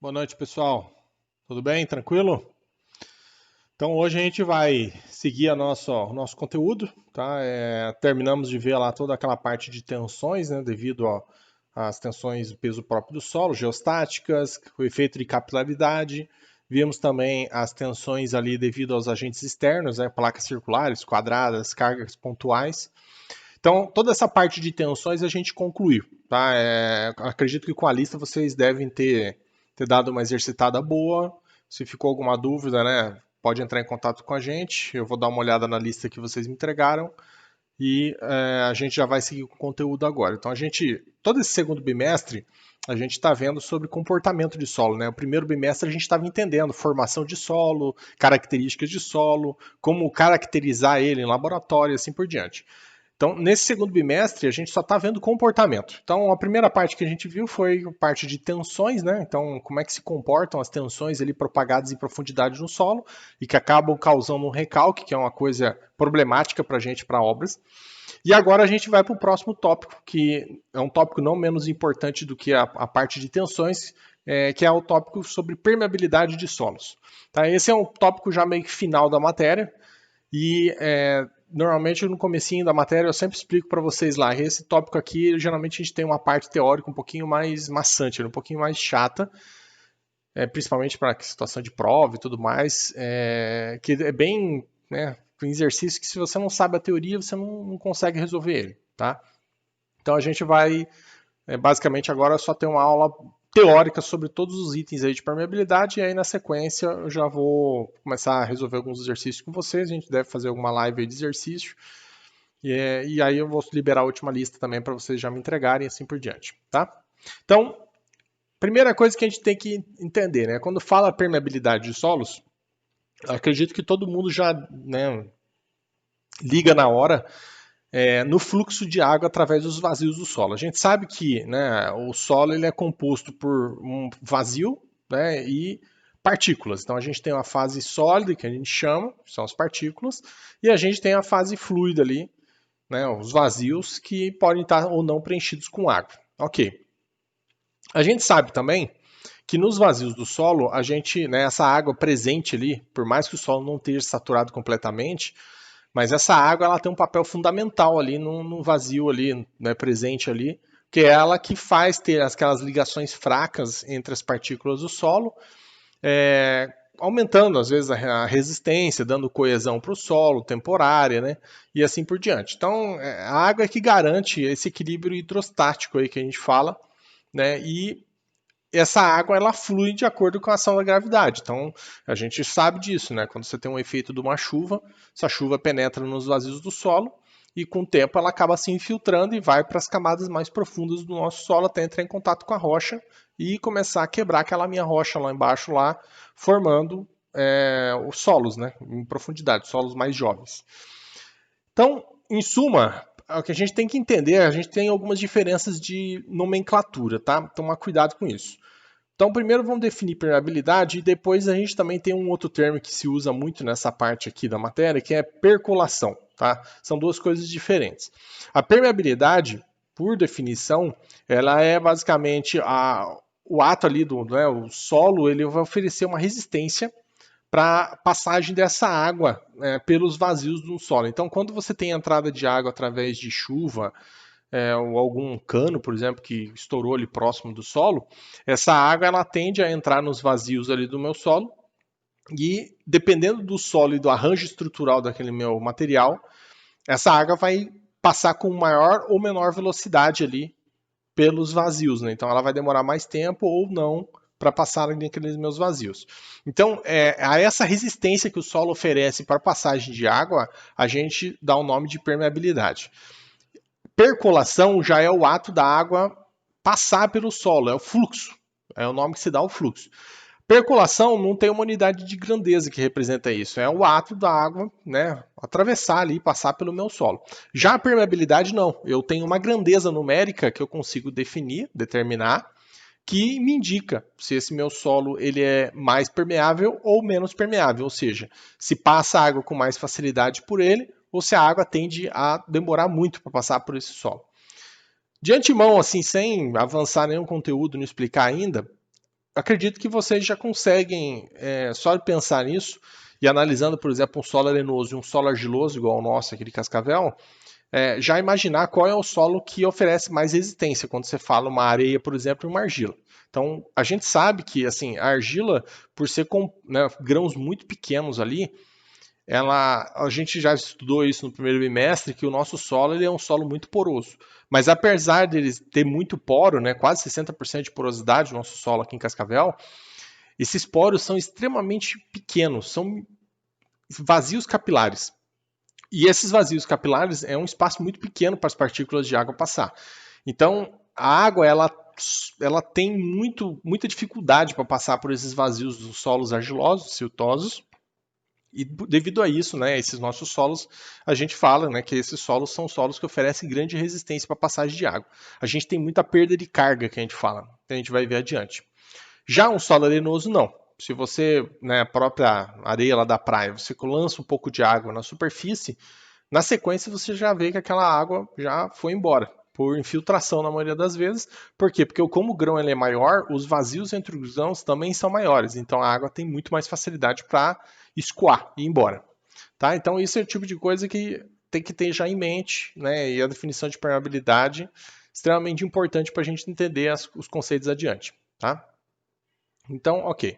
Boa noite, pessoal. Tudo bem? Tranquilo? Então, hoje a gente vai seguir o nosso conteúdo, tá? Terminamos de ver lá toda aquela parte de tensões, né, devido às tensões do peso próprio do solo, geostáticas, o efeito de capilaridade. Vimos também as tensões ali devido aos agentes externos, né, placas circulares, quadradas, cargas pontuais. Então, toda essa parte de tensões a gente concluiu, tá? Acredito que com a lista vocês devem ter dado uma exercitada boa. Se ficou alguma dúvida, né, pode entrar em contato com a gente. Eu vou dar uma olhada na lista que vocês me entregaram e a gente já vai seguir com o conteúdo agora. Então, todo esse segundo bimestre, a gente está vendo sobre comportamento de solo, né? O primeiro bimestre a gente estava entendendo formação de solo, características de solo, como caracterizar ele em laboratório e assim por diante. Então, nesse segundo bimestre, a gente só está vendo comportamento. Então, a primeira parte que a gente viu foi a parte de tensões, né? Então, como é que se comportam as tensões ali propagadas em profundidade no solo e que acabam causando um recalque, que é uma coisa problemática para a gente, para obras. E agora a gente vai para o próximo tópico, que é um tópico não menos importante do que a parte de tensões, que é o tópico sobre permeabilidade de solos. Tá? Esse é um tópico já meio que final da matéria, e normalmente no comecinho da matéria eu sempre explico para vocês lá, esse tópico aqui, geralmente a gente tem uma parte teórica um pouquinho mais maçante, um pouquinho mais chata, principalmente para situação de prova e tudo mais, que é bem, né, um exercício que se você não sabe a teoria, você não consegue resolver ele, tá? Então a gente vai, basicamente agora só ter uma aula teórica sobre todos os itens aí de permeabilidade, e aí na sequência eu já vou começar a resolver alguns exercícios com vocês, a gente deve fazer alguma live aí de exercício, e aí eu vou liberar a última lista também para vocês já me entregarem e assim por diante, tá? Então, primeira coisa que a gente tem que entender, né? Quando fala permeabilidade de solos, acredito que todo mundo já, né, liga na hora no fluxo de água através dos vazios do solo. A gente sabe que, né, o solo ele é composto por um vazio, né, e partículas. Então a gente tem uma fase sólida, que a gente chama, são as partículas, e a gente tem a fase fluida ali, né, os vazios que podem estar ou não preenchidos com água. Ok. A gente sabe também que nos vazios do solo, a gente, né, essa água presente ali, por mais que o solo não esteja saturado completamente, mas essa água ela tem um papel fundamental ali no vazio ali, né, presente ali, que é ela que faz ter aquelas ligações fracas entre as partículas do solo, aumentando às vezes a resistência, dando coesão para o solo, temporária, né, e assim por diante. Então, a água é que garante esse equilíbrio hidrostático aí que a gente fala, né, e essa água ela flui de acordo com a ação da gravidade. Então, a gente sabe disso, né? Quando você tem um efeito de uma chuva, essa chuva penetra nos vazios do solo e com o tempo ela acaba se infiltrando e vai para as camadas mais profundas do nosso solo até entrar em contato com a rocha e começar a quebrar aquela minha rocha lá embaixo, lá, formando os solos, né? Em profundidade, solos mais jovens. Então, em suma, o que a gente tem que entender, a gente tem algumas diferenças de nomenclatura, tá? Tomar cuidado com isso. Então, primeiro vamos definir permeabilidade e depois a gente também tem um outro termo que se usa muito nessa parte aqui da matéria, que é percolação, tá? São duas coisas diferentes. A permeabilidade, por definição, ela é basicamente o ato ali né, o solo, ele vai oferecer uma resistência para passagem dessa água pelos vazios do solo. Então, quando você tem entrada de água através de chuva, ou algum cano, por exemplo, que estourou ali próximo do solo, essa água ela tende a entrar nos vazios ali do meu solo e, dependendo do solo e do arranjo estrutural daquele meu material, essa água vai passar com maior ou menor velocidade ali pelos vazios, né? Então ela vai demorar mais tempo ou não para passar naqueles meus vazios. Então, a essa resistência que o solo oferece para passagem de água, a gente dá o nome de permeabilidade. Percolação já é o ato da água passar pelo solo, é o fluxo. É o nome que se dá ao fluxo. Percolação não tem uma unidade de grandeza que representa isso. É o ato da água, né, atravessar ali, passar pelo meu solo. Já a permeabilidade não. Eu tenho uma grandeza numérica que eu consigo definir, determinar, que me indica se esse meu solo ele é mais permeável ou menos permeável. Ou seja, se passa água com mais facilidade por ele ou se a água tende a demorar muito para passar por esse solo. De antemão, assim, sem avançar nenhum conteúdo, não explicar ainda, acredito que vocês já conseguem, só de pensar nisso, e analisando, por exemplo, um solo arenoso e um solo argiloso, igual o nosso aqui de Cascavel, já imaginar qual é o solo que oferece mais resistência, quando você fala uma areia, por exemplo, e uma argila. Então, a gente sabe que assim, a argila, por ser com, né, grãos muito pequenos ali, a gente já estudou isso no primeiro bimestre, que o nosso solo ele é um solo muito poroso. Mas apesar dele ter muito poro, né, quase 60% de porosidade no nosso solo aqui em Cascavel, esses poros são extremamente pequenos, são vazios capilares. E esses vazios capilares é um espaço muito pequeno para as partículas de água passar. Então, a água ela tem muita dificuldade para passar por esses vazios dos solos argilosos, siltosos. E devido a isso, né, esses nossos solos, a gente fala, né, que esses solos são solos que oferecem grande resistência para passagem de água. A gente tem muita perda de carga, que a gente fala, que a gente vai ver adiante. Já um solo arenoso, não. Se você, né, a própria areia lá da praia, você lança um pouco de água na superfície, na sequência você já vê que aquela água já foi embora, por infiltração na maioria das vezes. Por quê? Porque como o grão ele é maior, os vazios entre os grãos também são maiores, então a água tem muito mais facilidade para escoar e ir embora. Tá? Então isso é o tipo de coisa que tem que ter já em mente, né? E a definição de permeabilidade extremamente importante para a gente entender os conceitos adiante. Tá? Então, ok.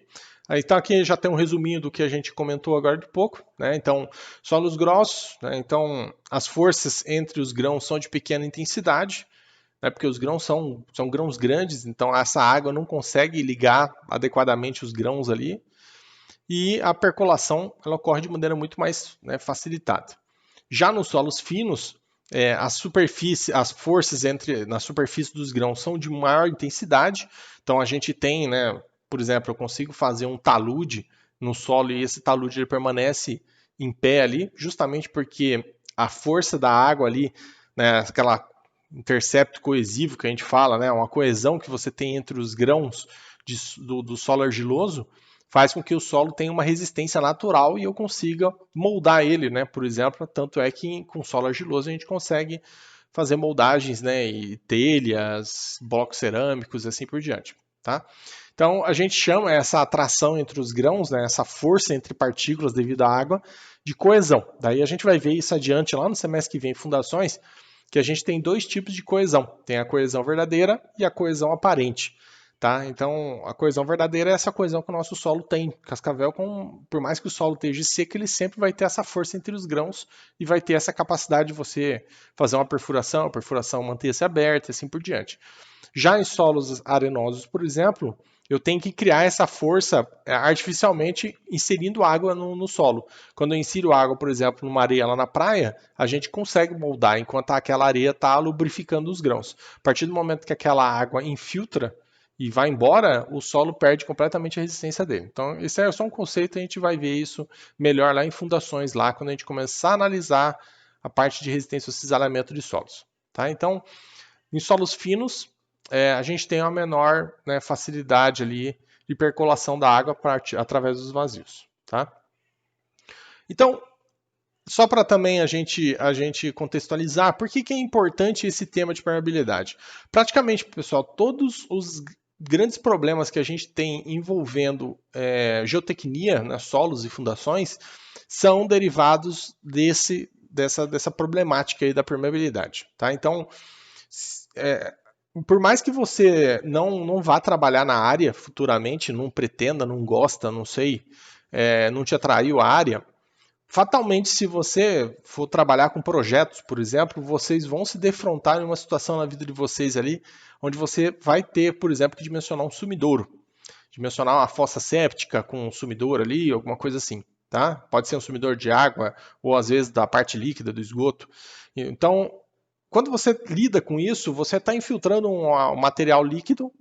Então aqui já tem um resuminho do que a gente comentou agora de pouco, né? Então, solos grossos, né? Então as forças entre os grãos são de pequena intensidade, né? Porque os grãos são grãos grandes, então essa água não consegue ligar adequadamente os grãos ali, e a percolação ela ocorre de maneira muito mais, né, facilitada. Já nos solos finos, as forças na superfície dos grãos são de maior intensidade, então a gente tem, né, por exemplo, eu consigo fazer um talude no solo e esse talude ele permanece em pé ali, justamente porque a força da água ali, né, aquela intercepto coesivo que a gente fala, né, uma coesão que você tem entre os grãos do solo argiloso, faz com que o solo tenha uma resistência natural e eu consiga moldar ele, né? Por exemplo, tanto é que com solo argiloso a gente consegue fazer moldagens, né? E telhas, blocos cerâmicos, assim por diante, tá? Então a gente chama essa atração entre os grãos, né? Essa força entre partículas devido à água, de coesão. Daí a gente vai ver isso adiante lá no semestre que vem, fundações, que a gente tem dois tipos de coesão. Tem a coesão verdadeira e a coesão aparente. Tá? Então, a coesão verdadeira é essa coesão que o nosso solo tem. Cascavel, por mais que o solo esteja seco, ele sempre vai ter essa força entre os grãos e vai ter essa capacidade de você fazer uma perfuração, a perfuração manter-se aberta e assim por diante. Já em solos arenosos, por exemplo, eu tenho que criar essa força artificialmente inserindo água no solo. Quando eu insiro água, por exemplo, numa areia lá na praia, a gente consegue moldar enquanto aquela areia está lubrificando os grãos. A partir do momento que aquela água infiltra e vai embora, o solo perde completamente a resistência dele. Então, esse é só um conceito, a gente vai ver isso melhor lá em fundações, lá quando a gente começar a analisar a parte de resistência ao cisalhamento de solos. Tá? Então, em solos finos, a gente tem uma menor, né, facilidade ali de percolação da água através dos vazios. Tá? Então, só para também a gente contextualizar, por que é importante esse tema de permeabilidade? Praticamente, pessoal, todos os grandes problemas que a gente tem envolvendo geotecnia, né, solos e fundações, são derivados dessa problemática aí da permeabilidade. Tá? Então, por mais que você não vá trabalhar na área futuramente, não pretenda, não gosta, não sei, não te atraiu a área, fatalmente, se você for trabalhar com projetos, por exemplo, vocês vão se defrontar em uma situação na vida de vocês ali, onde você vai ter, por exemplo, que dimensionar um sumidouro, dimensionar uma fossa séptica com um sumidouro ali, alguma coisa assim, tá? Pode ser um sumidor de água ou às vezes da parte líquida do esgoto. Então, quando você lida com isso, você está infiltrando um material líquido,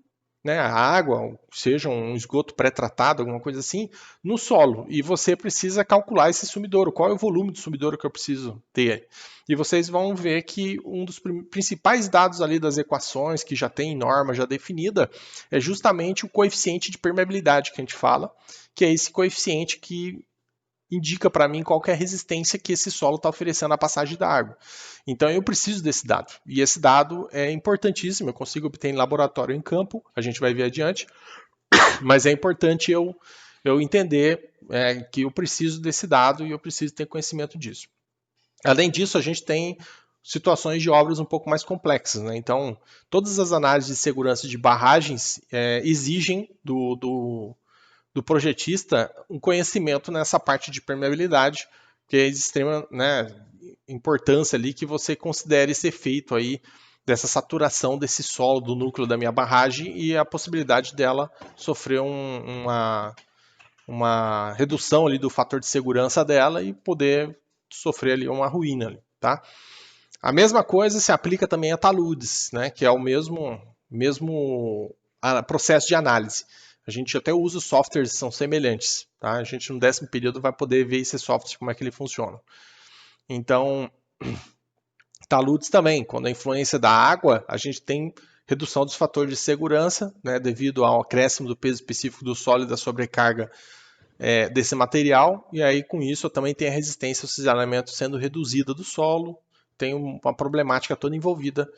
né, a água, seja um esgoto pré-tratado, alguma coisa assim, no solo. E você precisa calcular esse sumidouro, qual é o volume do sumidouro que eu preciso ter. E vocês vão ver que um dos principais dados ali das equações, que já tem norma já definida, é justamente o coeficiente de permeabilidade que a gente fala, que é esse coeficiente que indica para mim qual é a resistência que esse solo está oferecendo à passagem da água. Então eu preciso desse dado. E esse dado é importantíssimo, eu consigo obter em laboratório em campo, a gente vai ver adiante. Mas é importante eu entender que eu preciso desse dado e eu preciso ter conhecimento disso. Além disso, a gente tem situações de obras um pouco mais complexas, né? Então, todas as análises de segurança de barragens exigem do projetista um conhecimento nessa parte de permeabilidade, que é de extrema, né, importância ali que você considere esse efeito aí dessa saturação desse solo do núcleo da minha barragem e a possibilidade dela sofrer uma redução ali do fator de segurança dela e poder sofrer ali uma ruína, tá? A mesma coisa se aplica também a taludes, né, que é o mesmo processo de análise. A gente até usa softwares que são semelhantes, tá? A gente no 10º período vai poder ver esse software, como é que ele funciona. Então, taludes também, quando a influência da água, a gente tem redução dos fatores de segurança, né, devido ao acréscimo do peso específico do solo e da sobrecarga desse material, e aí com isso eu também tenho a resistência ao cisalhamento sendo reduzida do solo, tem uma problemática toda envolvida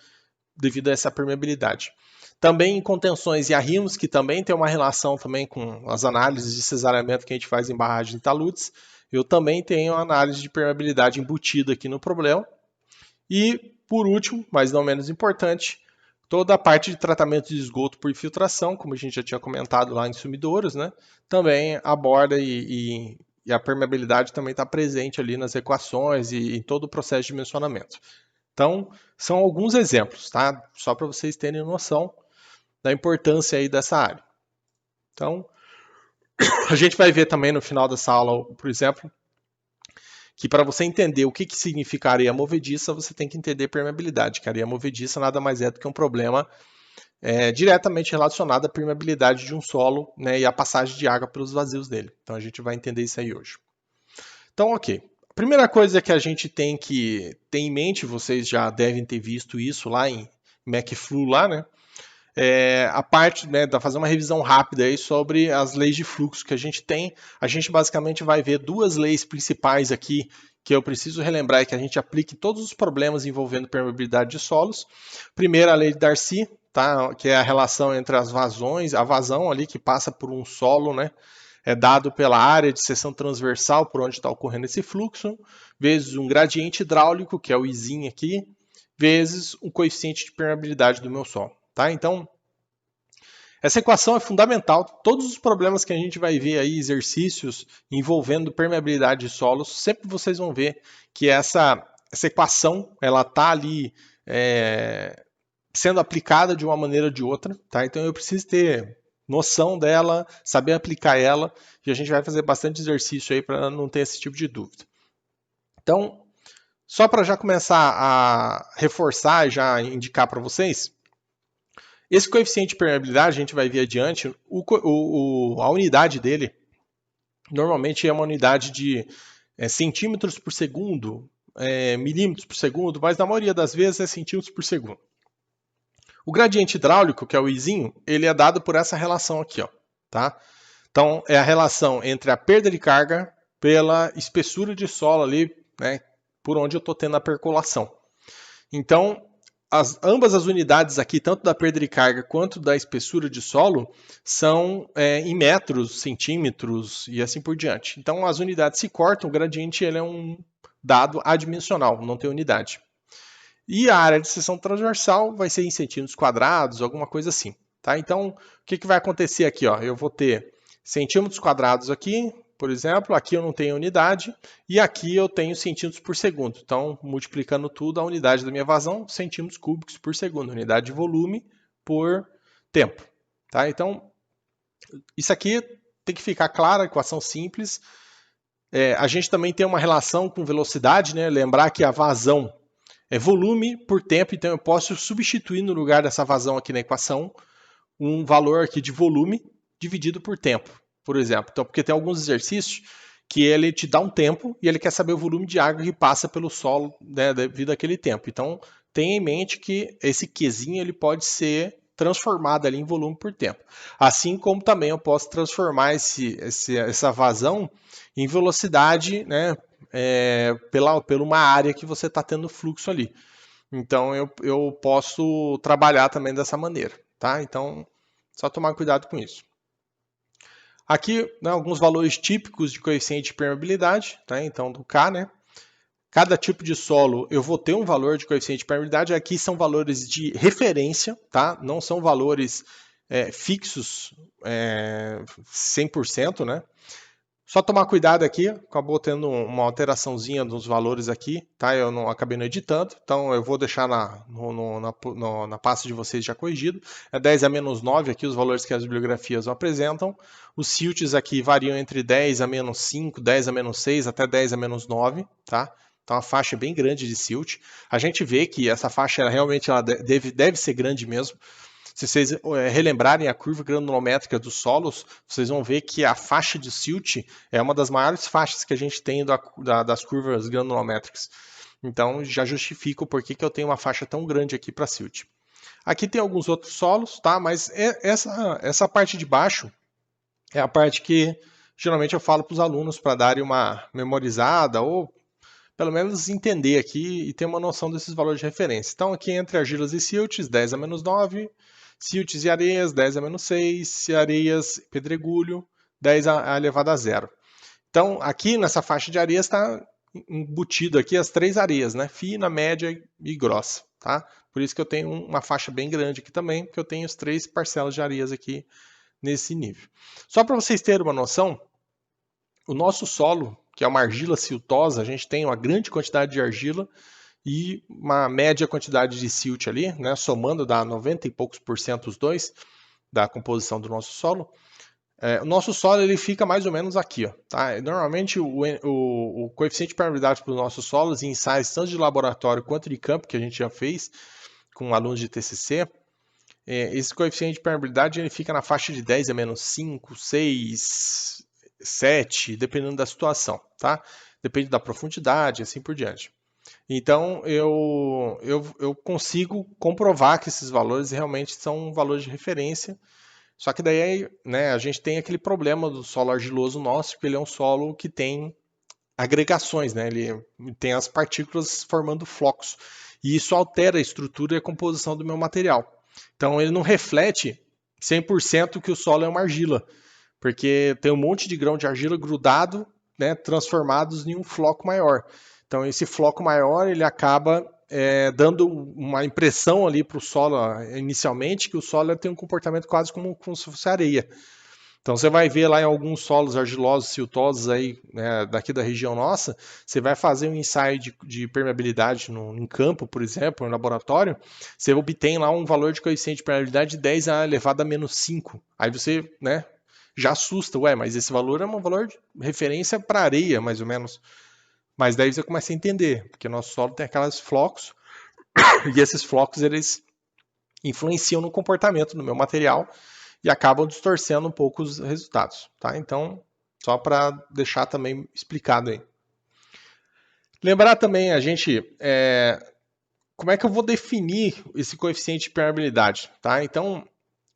devido a essa permeabilidade. Também em contenções e arrimos, que também tem uma relação também com as análises de cisalhamento que a gente faz em barragens de taludes, eu também tenho a análise de permeabilidade embutida aqui no problema. E, por último, mas não menos importante, toda a parte de tratamento de esgoto por infiltração, como a gente já tinha comentado lá em sumidouros, né? Também aborda e a permeabilidade também está presente ali nas equações e em todo o processo de dimensionamento. Então, são alguns exemplos, tá? Só para vocês terem noção da importância aí dessa área. Então, a gente vai ver também no final dessa aula, por exemplo, que para você entender o que significa areia movediça, você tem que entender permeabilidade, que a areia movediça nada mais é do que um problema diretamente relacionado à permeabilidade de um solo, né, e à passagem de água pelos vazios dele. Então a gente vai entender isso aí hoje. Então, ok. A primeira coisa que a gente tem que ter em mente, vocês já devem ter visto isso lá em MacFlu, lá, né? A parte, né, da fazer uma revisão rápida aí sobre as leis de fluxo que a gente tem. A gente basicamente vai ver duas leis principais aqui que eu preciso relembrar e que a gente aplica em todos os problemas envolvendo permeabilidade de solos. Primeiro, a lei de Darcy, tá, que é a relação entre as vazões, a vazão ali que passa por um solo, né, é dado pela área de seção transversal por onde está ocorrendo esse fluxo, vezes um gradiente hidráulico, que é o Izinho aqui, vezes um coeficiente de permeabilidade do meu solo. Tá? Então, essa equação é fundamental. Todos os problemas que a gente vai ver aí, exercícios envolvendo permeabilidade de solos, sempre vocês vão ver que essa equação ela está ali sendo aplicada de uma maneira ou de outra. Tá? Então eu preciso ter noção dela, saber aplicar ela, e a gente vai fazer bastante exercício aí para não ter esse tipo de dúvida. Então, só para já começar a reforçar e já indicar para vocês, esse coeficiente de permeabilidade, a gente vai ver adiante, a unidade dele normalmente é uma unidade de centímetros por segundo, milímetros por segundo, mas na maioria das vezes é centímetros por segundo. O gradiente hidráulico, que é o Izinho, ele é dado por essa relação aqui, ó, tá? Então, é a relação entre a perda de carga pela espessura de solo ali, né, por onde eu estou tendo a percolação. Então, ambas as unidades aqui, tanto da perda de carga quanto da espessura de solo, são em metros, centímetros e assim por diante. Então, as unidades se cortam, o gradiente ele é um dado adimensional, não tem unidade. E a área de seção transversal vai ser em centímetros quadrados, alguma coisa assim. Tá? Então, o que vai acontecer aqui? Ó? Eu vou ter centímetros quadrados aqui, por exemplo, aqui eu não tenho unidade, e aqui eu tenho centímetros por segundo. Então, multiplicando tudo, a unidade da minha vazão, centímetros cúbicos por segundo, unidade de volume por tempo. Tá? Então, isso aqui tem que ficar claro, equação simples. A gente também tem uma relação com velocidade, né? Lembrar que a vazão é volume por tempo, então eu posso substituir no lugar dessa vazão aqui na equação um valor aqui de volume dividido por tempo, por exemplo. Então, porque tem alguns exercícios que ele te dá um tempo e ele quer saber o volume de água que passa pelo solo, né, devido àquele tempo. Então, tenha em mente que esse Qzinho ele pode ser transformado ali em volume por tempo. Assim como também eu posso transformar essa vazão em velocidade, né, pela uma área que você está tendo fluxo ali. Então eu posso trabalhar também dessa maneira, tá? Então, só tomar cuidado com isso. Aqui, né, alguns valores típicos de coeficiente de permeabilidade, tá? Então, do K, né? Cada tipo de solo eu vou ter um valor de coeficiente de permeabilidade. Aqui são valores de referência, tá? Não são valores fixos 100%, né? Só tomar cuidado aqui, acabou tendo uma alteraçãozinha dos valores aqui, tá? Eu não acabei não editando, então eu vou deixar na pasta de vocês já corrigido. É 10 a menos 9 aqui os valores que as bibliografias apresentam. Os silts aqui variam entre 10 a menos 5, 10 a menos 6, até 10 a menos 9, tá? Então a faixa é bem grande de silt. A gente vê que essa faixa realmente ela deve ser grande mesmo. Se vocês relembrarem a curva granulométrica dos solos, vocês vão ver que a faixa de silt é uma das maiores faixas que a gente tem das curvas granulométricas. Então já justifica o porquê que eu tenho uma faixa tão grande aqui para silt. Aqui tem alguns outros solos, tá? Mas essa parte de baixo é a parte que geralmente eu falo para os alunos para darem uma memorizada ou pelo menos entender aqui e ter uma noção desses valores de referência. Então aqui entre argilas e silts, 10 a menos 9, silts e areias, 10 a menos 6, areias e pedregulho, 10 a elevado a 0. Então aqui nessa faixa de areias está embutido aqui as três areias, né? Fina, média e grossa, tá? Por isso que eu tenho uma faixa bem grande aqui também, porque eu tenho as três parcelas de areias aqui nesse nível. Só para vocês terem uma noção, o nosso solo, que é uma argila siltosa, a gente tem uma grande quantidade de argila e uma média quantidade de silt ali, né? Somando dá 90 e poucos por cento os dois da composição do nosso solo. O nosso solo ele fica mais ou menos aqui, ó, tá? Normalmente o coeficiente de permeabilidade para os nossos solos em ensaios tanto de laboratório quanto de campo que a gente já fez com alunos de TCC, esse coeficiente de permeabilidade ele fica na faixa de 10 a menos 5, 6, 7, dependendo da situação, tá? Depende da profundidade, assim por diante. Então, eu consigo comprovar que esses valores realmente são valores de referência, só que daí né, a gente tem aquele problema do solo argiloso nosso, que ele é um solo que tem agregações, né? Ele tem as partículas formando flocos, e isso altera a estrutura e a composição do meu material. Então, ele não reflete 100% que o solo é uma argila, porque tem um monte de grão de argila grudado, né, transformados em um floco maior. Então esse floco maior ele acaba dando uma impressão ali para o solo inicialmente que o solo tem um comportamento quase como se fosse areia. Então você vai ver lá em alguns solos argilosos, siltosos aí, né, daqui da região nossa, você vai fazer um ensaio de permeabilidade em campo, por exemplo, no laboratório, você obtém lá um valor de coeficiente de permeabilidade de 10 a elevado a menos 5. Aí você, né, já assusta, mas esse valor é um valor de referência para areia, mais ou menos. Mas daí você começa a entender, porque o nosso solo tem aqueles flocos, e esses flocos eles influenciam no comportamento do meu material e acabam distorcendo um pouco os resultados, tá? Então, só para deixar também explicado aí. Lembrar também a gente como é que eu vou definir esse coeficiente de permeabilidade, tá? Então,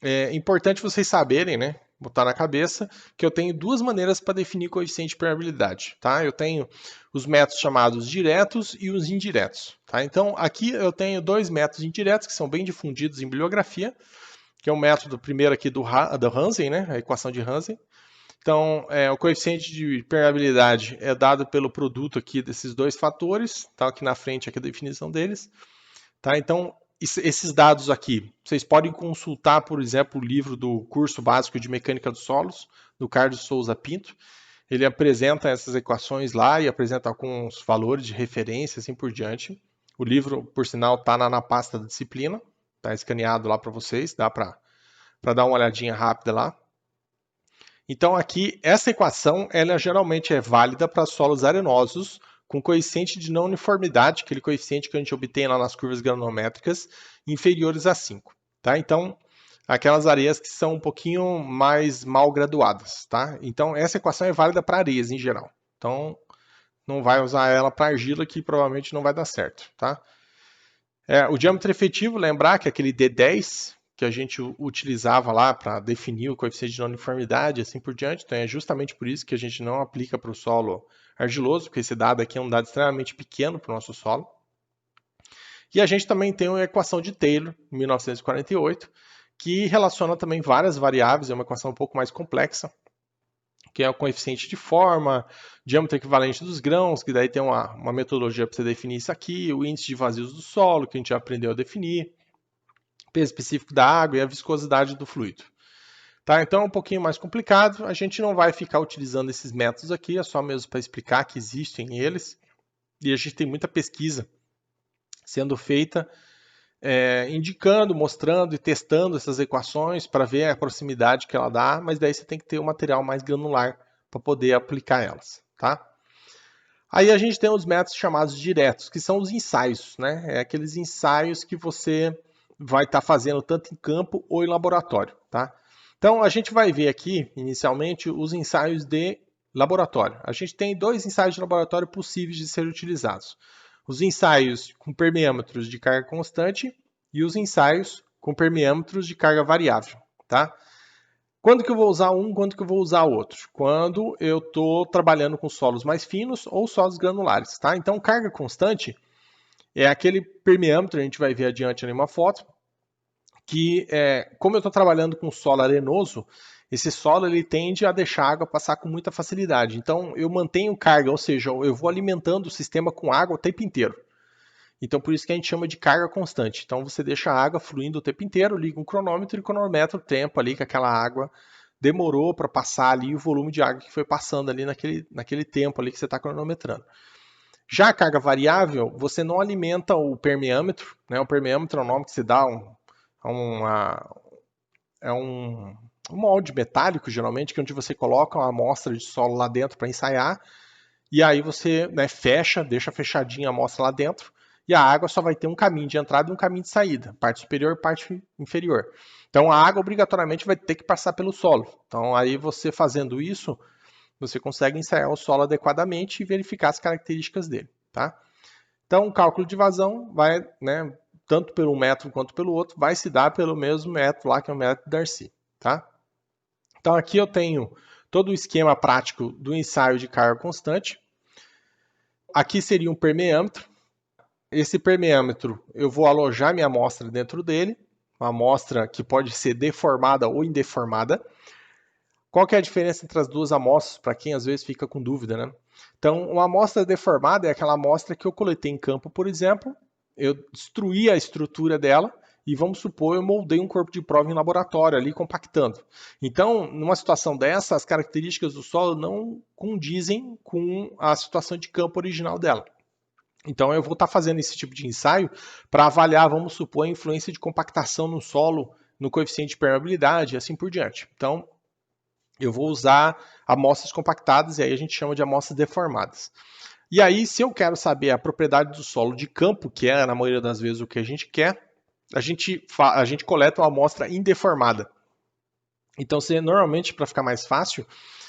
é importante vocês saberem, né? Botar na cabeça que eu tenho duas maneiras para definir coeficiente de permeabilidade, tá? Eu tenho os métodos chamados diretos e os indiretos, tá? Então, aqui eu tenho dois métodos indiretos que são bem difundidos em bibliografia, que é o método primeiro aqui do Hansen, né? A equação de Hansen. Então, o coeficiente de permeabilidade é dado pelo produto aqui desses dois fatores, tá? Aqui na frente aqui a definição deles, tá? Então, esses dados aqui, vocês podem consultar, por exemplo, o livro do curso básico de mecânica dos solos, do Carlos Souza Pinto. Ele apresenta essas equações lá e apresenta alguns valores de referência, assim por diante. O livro, por sinal, está na pasta da disciplina, está escaneado lá para vocês, dá para dar uma olhadinha rápida lá. Então aqui, essa equação, ela geralmente é válida para solos arenosos, com coeficiente de não uniformidade, aquele coeficiente que a gente obtém lá nas curvas granulométricas, inferiores a 5. Tá? Então, aquelas areias que são um pouquinho mais mal graduadas. Tá? Então, essa equação é válida para areias em geral. Então, não vai usar ela para argila, que provavelmente não vai dar certo. Tá? O diâmetro efetivo, lembrar que aquele D10 que a gente utilizava lá para definir o coeficiente de não uniformidade e assim por diante, então é justamente por isso que a gente não aplica para o solo argiloso, porque esse dado aqui é um dado extremamente pequeno para o nosso solo. E a gente também tem uma equação de Taylor, em 1948, que relaciona também várias variáveis, é uma equação um pouco mais complexa, que é o coeficiente de forma, diâmetro equivalente dos grãos, que daí tem uma metodologia para você definir isso aqui, o índice de vazios do solo, que a gente já aprendeu a definir, peso específico da água e a viscosidade do fluido. Tá? Então é um pouquinho mais complicado, a gente não vai ficar utilizando esses métodos aqui, é só mesmo para explicar que existem eles, e a gente tem muita pesquisa sendo feita, indicando, mostrando e testando essas equações para ver a proximidade que ela dá, mas daí você tem que ter um material mais granular para poder aplicar elas. Tá? Aí a gente tem os métodos chamados diretos, que são os ensaios, né? É aqueles ensaios que você vai estar fazendo tanto em campo ou em laboratório, tá? Então a gente vai ver aqui, inicialmente, os ensaios de laboratório. A gente tem 2 ensaios de laboratório possíveis de serem utilizados. Os ensaios com permeâmetros de carga constante e os ensaios com permeâmetros de carga variável, tá? Quando que eu vou usar um, quando que eu vou usar o outro? Quando eu estou trabalhando com solos mais finos ou solos granulares, tá? Então, carga constante é aquele permeâmetro, a gente vai ver adiante ali uma foto, que como eu estou trabalhando com solo arenoso, esse solo ele tende a deixar a água passar com muita facilidade. Então, eu mantenho carga, ou seja, eu vou alimentando o sistema com água o tempo inteiro. Então, por isso que a gente chama de carga constante. Então, você deixa a água fluindo o tempo inteiro, liga um cronômetro e cronometra o tempo ali que aquela água demorou para passar ali, o volume de água que foi passando ali naquele tempo ali que você está cronometrando. Já a carga variável, você não alimenta o permeâmetro, né? O permeâmetro é o nome que se dá um molde metálico, geralmente, que é onde você coloca uma amostra de solo lá dentro para ensaiar, e aí você fecha, deixa fechadinha a amostra lá dentro, e a água só vai ter um caminho de entrada e um caminho de saída, parte superior e parte inferior. Então a água obrigatoriamente vai ter que passar pelo solo. Então aí você fazendo isso, você consegue ensaiar o solo adequadamente e verificar as características dele. Tá? Então o cálculo de vazão vai, tanto pelo um método quanto pelo outro, vai se dar pelo mesmo método lá, que é o método Darcy. Tá? Então aqui eu tenho todo o esquema prático do ensaio de carga constante. Aqui seria um permeâmetro. Esse permeâmetro, eu vou alojar minha amostra dentro dele, uma amostra que pode ser deformada ou indeformada. Qual que é a diferença entre as duas amostras, para quem às vezes fica com dúvida, né? Então, uma amostra deformada é aquela amostra que eu coletei em campo, por exemplo, eu destruí a estrutura dela e, vamos supor, eu moldei um corpo de prova em laboratório ali, compactando. Então, numa situação dessa, as características do solo não condizem com a situação de campo original dela. Então eu vou estar fazendo esse tipo de ensaio para avaliar, vamos supor, a influência de compactação no solo, no coeficiente de permeabilidade e assim por diante. Então eu vou usar amostras compactadas e aí a gente chama de amostras deformadas. E aí, se eu quero saber a propriedade do solo de campo, que é na maioria das vezes o que a gente quer, a gente coleta uma amostra indeformada. Então, normalmente, para ficar mais fácil,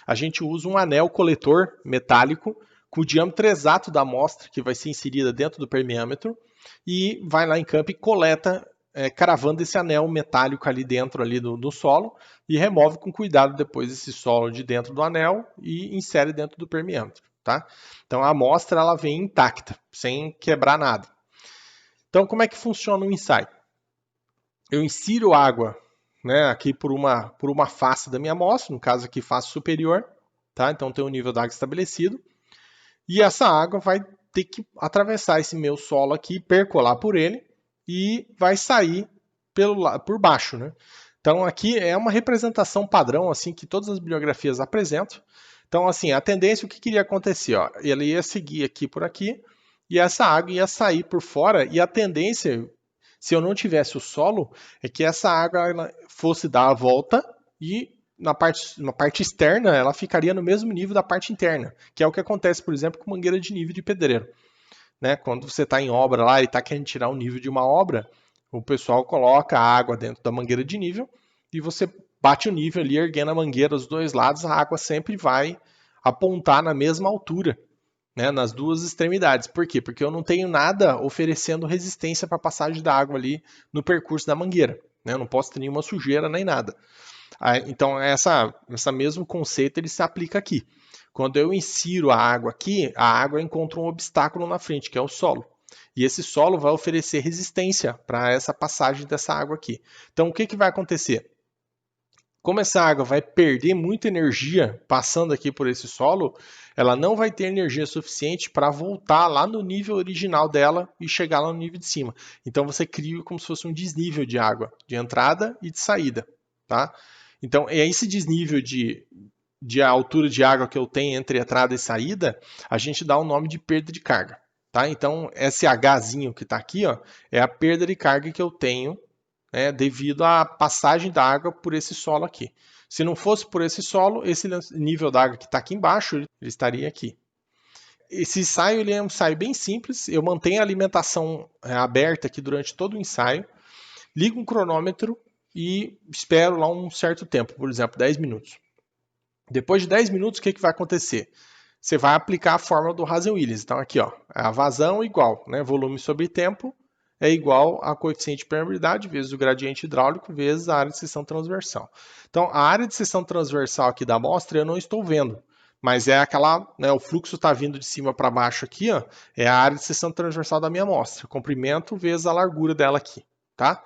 a gente usa um anel coletor metálico com o diâmetro exato da amostra que vai ser inserida dentro do permeâmetro e vai lá em campo e coleta, cravando esse anel metálico ali dentro ali do solo e remove com cuidado depois esse solo de dentro do anel e insere dentro do permeâmetro. Tá? Então a amostra ela vem intacta, sem quebrar nada. Então como é que funciona o ensaio? Eu insiro água aqui por uma face da minha amostra, no caso aqui face superior, tá? Então tem um nível d'água estabelecido. E essa água vai ter que atravessar esse meu solo aqui, percolar por ele e vai sair por baixo, né? Então aqui é uma representação padrão assim que todas as bibliografias apresentam. Então assim, a tendência, o que iria acontecer? Ó, ele ia seguir aqui por aqui e essa água ia sair por fora e a tendência, se eu não tivesse o solo, é que essa água fosse dar a volta e na parte externa, ela ficaria no mesmo nível da parte interna, que é o que acontece, por exemplo, com mangueira de nível de pedreiro. Né? Quando você está em obra lá e está querendo tirar o nível de uma obra, o pessoal coloca a água dentro da mangueira de nível e você bate o nível ali, erguendo a mangueira dos dois lados, a água sempre vai apontar na mesma altura, né? Nas duas extremidades. Por quê? Porque eu não tenho nada oferecendo resistência para a passagem da água ali no percurso da mangueira. Né? Eu não posso ter nenhuma sujeira nem nada. Então, esse mesmo conceito ele se aplica aqui. Quando eu insiro a água aqui, a água encontra um obstáculo na frente, que é o solo. E esse solo vai oferecer resistência para essa passagem dessa água aqui. Então, o que vai acontecer? Como essa água vai perder muita energia passando aqui por esse solo, ela não vai ter energia suficiente para voltar lá no nível original dela e chegar lá no nível de cima. Então você cria como se fosse um desnível de água, de entrada e de saída, tá? Então é esse desnível de altura de água que eu tenho entre entrada e saída, a gente dá o nome de perda de carga, tá? Então esse Hzinho que está aqui, ó, é a perda de carga que eu tenho, né, devido à passagem da água por esse solo aqui. Se não fosse por esse solo, esse nível da água que está aqui embaixo, ele estaria aqui. Esse ensaio ele é um ensaio bem simples, eu mantenho a alimentação aberta aqui durante todo o ensaio, ligo um cronômetro e espero lá um certo tempo, por exemplo, 10 minutos. Depois de 10 minutos, o que vai acontecer? Você vai aplicar a fórmula do Hazen-Willis. Então aqui, ó, a vazão igual, né, volume sobre tempo é igual a coeficiente de permeabilidade vezes o gradiente hidráulico vezes a área de seção transversal. Então a área de seção transversal aqui da amostra eu não estou vendo, mas é aquela, né, o fluxo está vindo de cima para baixo aqui, ó, é a área de seção transversal da minha amostra, comprimento vezes a largura dela aqui, tá?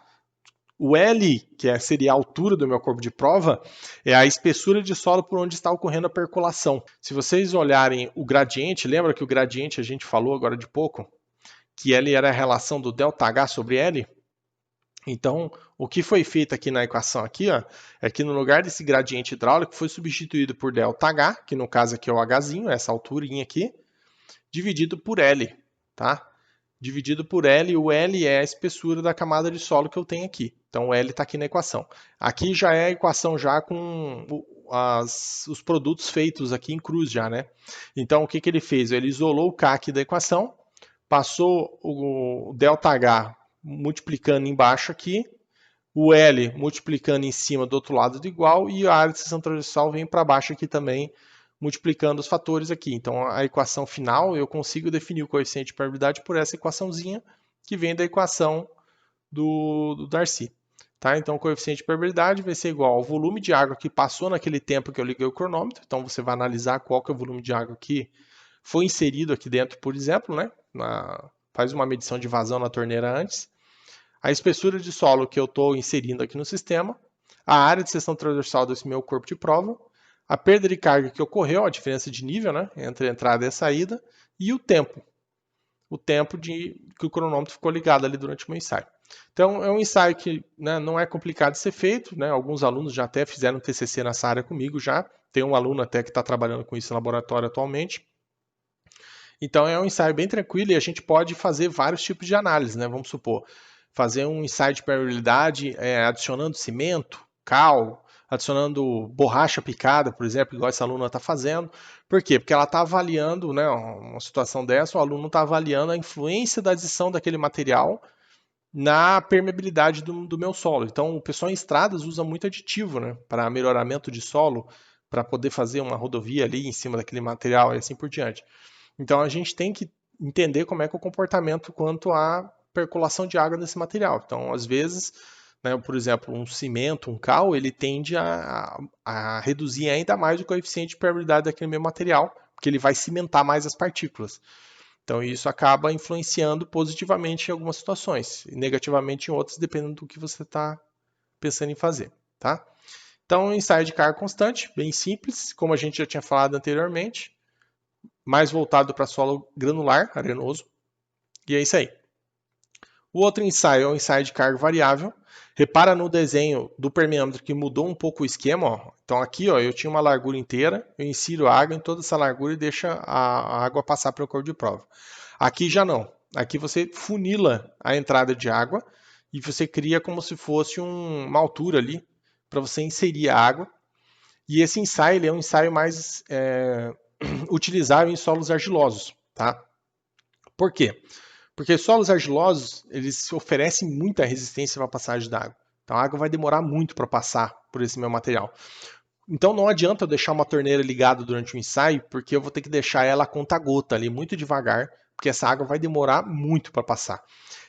O L, que seria a altura do meu corpo de prova, é a espessura de solo por onde está ocorrendo a percolação. Se vocês olharem o gradiente, lembra que o gradiente a gente falou agora de pouco? Que L era a relação do ΔH sobre L? Então, o que foi feito aqui na equação aqui, ó, é que no lugar desse gradiente hidráulico foi substituído por ΔH, que no caso aqui é o Hzinho, essa alturinha aqui, dividido por L, tá? Dividido por L, o L é a espessura da camada de solo que eu tenho aqui. Então o L está aqui na equação. Aqui já é a equação já com os produtos feitos aqui em cruz já, né? Então o que ele fez? Ele isolou o K aqui da equação, passou o ΔH multiplicando embaixo aqui, o L multiplicando em cima do outro lado do igual e a área de seção transversal vem para baixo aqui também, multiplicando os fatores aqui. Então a equação final eu consigo definir o coeficiente de permeabilidade por essa equaçãozinha que vem da equação do Darcy. Tá? Então o coeficiente de permeabilidade vai ser igual ao volume de água que passou naquele tempo que eu liguei o cronômetro. Então você vai analisar qual que é o volume de água que foi inserido aqui dentro, por exemplo, né? Faz uma medição de vazão na torneira antes. A espessura de solo que eu estou inserindo aqui no sistema, a área de seção transversal desse meu corpo de prova, a perda de carga que ocorreu, a diferença de nível, né, entre a entrada e a saída, e o tempo que o cronômetro ficou ligado ali durante o meu ensaio. Então é um ensaio que, né, não é complicado de ser feito, né, alguns alunos já até fizeram TCC nessa área comigo já, tem um aluno até que está trabalhando com isso no laboratório atualmente. Então é um ensaio bem tranquilo e a gente pode fazer vários tipos de análise, né, vamos supor, fazer um ensaio de permeabilidade adicionando cimento, cal, adicionando borracha picada, por exemplo, igual essa aluna está fazendo. Por quê? Porque ela está avaliando, né, uma situação dessa, o aluno está avaliando a influência da adição daquele material na permeabilidade do meu solo. Então, o pessoal em estradas usa muito aditivo, né, para melhoramento de solo, para poder fazer uma rodovia ali em cima daquele material e assim por diante. Então, a gente tem que entender como é que é o comportamento quanto à percolação de água nesse material. Então, às vezes, né, por exemplo, um cimento, um cal, ele tende a reduzir ainda mais o coeficiente de permeabilidade daquele mesmo material, porque ele vai cimentar mais as partículas. Então, isso acaba influenciando positivamente em algumas situações e negativamente em outras, dependendo do que você está pensando em fazer. Tá? Então, ensaio de carga constante, bem simples, como a gente já tinha falado anteriormente, mais voltado para solo granular, arenoso. E é isso aí. O outro ensaio é o ensaio de carga variável. Repara no desenho do permeâmetro que mudou um pouco o esquema. Ó. Então aqui ó, eu tinha uma largura inteira, eu insiro água em toda essa largura e deixo a água passar pelo corpo de prova. Aqui já não. Aqui você funila a entrada de água e você cria como se fosse uma altura ali para você inserir a água. E esse ensaio ele é um ensaio mais utilizável em solos argilosos. Tá? Por quê? Porque solos argilosos, eles oferecem muita resistência para a passagem da água. Então a água vai demorar muito para passar por esse meu material. Então não adianta eu deixar uma torneira ligada durante o ensaio, porque eu vou ter que deixar ela a conta-gota ali, muito devagar, porque essa água vai demorar muito para passar.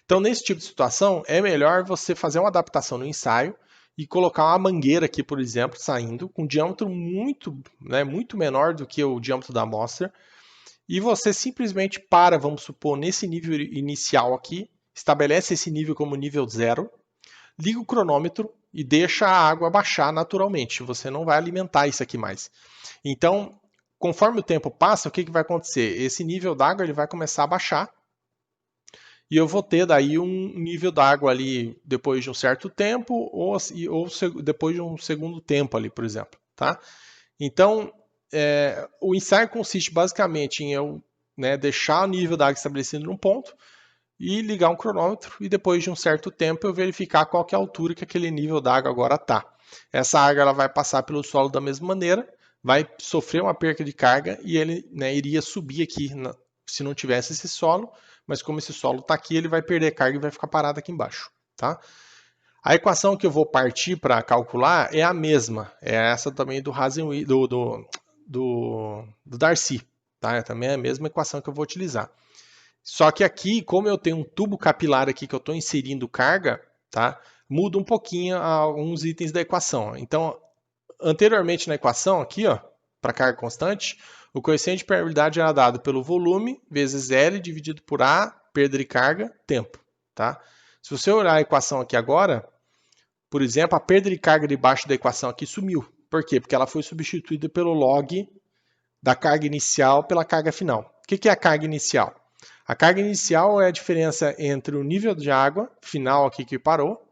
Então nesse tipo de situação, é melhor você fazer uma adaptação no ensaio e colocar uma mangueira aqui, por exemplo, saindo, com um diâmetro muito menor do que o diâmetro da amostra, e você simplesmente para, vamos supor, nesse nível inicial aqui, estabelece esse nível como nível 0, liga o cronômetro e deixa a água baixar naturalmente. Você não vai alimentar isso aqui mais. Então, conforme o tempo passa, o que vai acontecer? Esse nível d'água ele vai começar a baixar e eu vou ter daí um nível d'água ali depois de um certo tempo ou depois de um segundo tempo ali, por exemplo. Tá? Então, o ensaio consiste basicamente em eu deixar o nível d'água estabelecido num ponto e ligar um cronômetro e depois de um certo tempo eu verificar qual que é a altura que aquele nível d'água agora está. Essa água ela vai passar pelo solo da mesma maneira, vai sofrer uma perca de carga e ele iria subir aqui se não tivesse esse solo, mas como esse solo está aqui, ele vai perder carga e vai ficar parado aqui embaixo. Tá? A equação que eu vou partir para calcular é a mesma, é essa também do Darcy. Tá? É também a mesma equação que eu vou utilizar. Só que aqui, como eu tenho um tubo capilar aqui que eu estou inserindo carga, tá? Muda um pouquinho alguns itens da equação. Então, anteriormente na equação aqui, para carga constante, o coeficiente de permeabilidade era dado pelo volume vezes L dividido por A, perda de carga, tempo. Tá? Se você olhar a equação aqui agora, por exemplo, a perda de carga debaixo da equação aqui sumiu. Por quê? Porque ela foi substituída pelo log da carga inicial pela carga final. O que é a carga inicial? A carga inicial é a diferença entre o nível de água final aqui que parou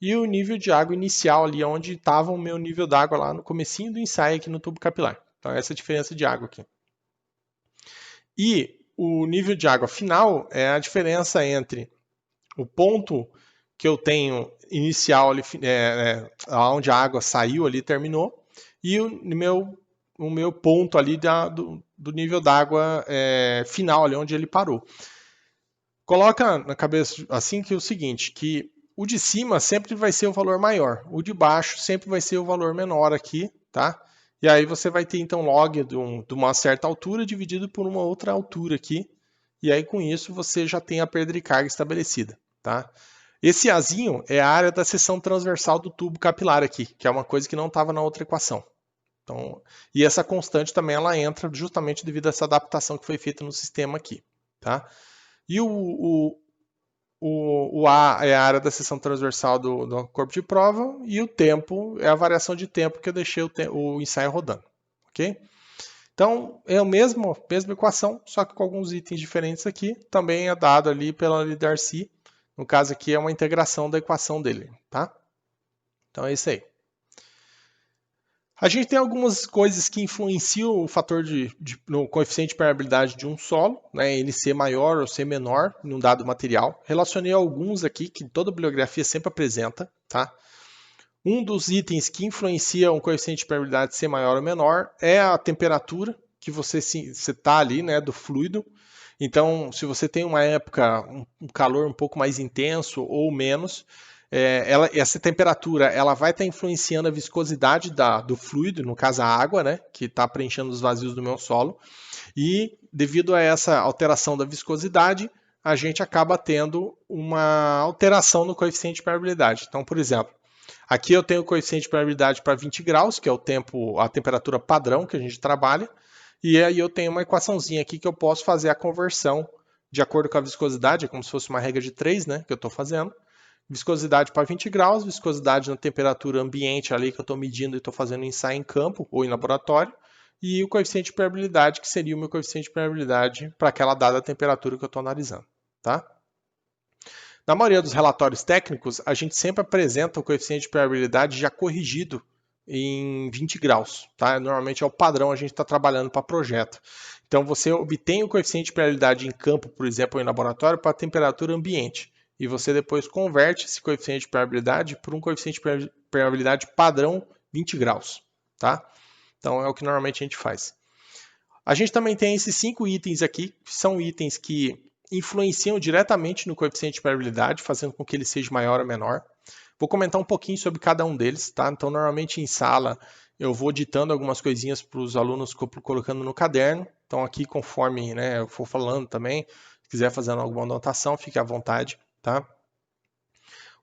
e o nível de água inicial ali onde estava o meu nível d'água lá no comecinho do ensaio aqui no tubo capilar. Então essa é a diferença de água aqui. E o nível de água final é a diferença entre o ponto que eu tenho inicial ali, onde a água saiu ali, terminou, e o meu ponto ali do nível d'água final, ali onde ele parou. Coloca na cabeça assim que é o seguinte, que o de cima sempre vai ser o valor maior, o de baixo sempre vai ser o valor menor aqui, tá? E aí você vai ter então log de uma certa altura dividido por uma outra altura aqui, e aí com isso você já tem a perda de carga estabelecida, tá? Esse Azinho é a área da seção transversal do tubo capilar aqui, que é uma coisa que não estava na outra equação. Então, e essa constante também ela entra justamente devido a essa adaptação que foi feita no sistema aqui, tá? E o A é a área da seção transversal do corpo de prova e o tempo é a variação de tempo que eu deixei o ensaio rodando, ok? Então, é a mesma equação, só que com alguns itens diferentes aqui. Também é dado ali pela Darcy. No caso aqui é uma integração da equação dele, tá? Então é isso aí. A gente tem algumas coisas que influenciam o fator no coeficiente de permeabilidade de um solo, né, ele ser maior ou ser menor em um dado material. Relacionei alguns aqui que toda bibliografia sempre apresenta, tá? Um dos itens que influencia o coeficiente de permeabilidade ser maior ou menor é a temperatura que você está ali, né, do fluido. Então, se você tem uma época, um calor um pouco mais intenso ou menos, essa temperatura ela vai estar influenciando a viscosidade do fluido, no caso a água, né, que está preenchendo os vazios do meu solo. E devido a essa alteração da viscosidade, a gente acaba tendo uma alteração no coeficiente de permeabilidade. Então, por exemplo, aqui eu tenho o coeficiente de permeabilidade para 20 graus, que é a temperatura padrão que a gente trabalha. E aí eu tenho uma equaçãozinha aqui que eu posso fazer a conversão de acordo com a viscosidade, é como se fosse uma regra de 3, né, que eu estou fazendo. Viscosidade para 20 graus, viscosidade na temperatura ambiente ali que eu estou medindo e estou fazendo ensaio em campo ou em laboratório, e o coeficiente de permeabilidade, que seria o meu coeficiente de permeabilidade para aquela dada temperatura que eu estou analisando. Tá? Na maioria dos relatórios técnicos, a gente sempre apresenta o coeficiente de permeabilidade já corrigido em 20 graus. Tá? Normalmente é o padrão a gente está trabalhando para projeto. Então você obtém o coeficiente de permeabilidade em campo, por exemplo, ou em laboratório, para a temperatura ambiente. E você depois converte esse coeficiente de permeabilidade por um coeficiente de permeabilidade padrão 20 graus. Tá? Então é o que normalmente a gente faz. A gente também tem esses 5 itens aqui, que são itens que influenciam diretamente no coeficiente de permeabilidade, fazendo com que ele seja maior ou menor. Vou comentar um pouquinho sobre cada um deles, tá? Então, normalmente em sala eu vou ditando algumas coisinhas para os alunos colocando no caderno. Então, aqui conforme eu for falando também, se quiser fazer alguma anotação, fique à vontade, tá?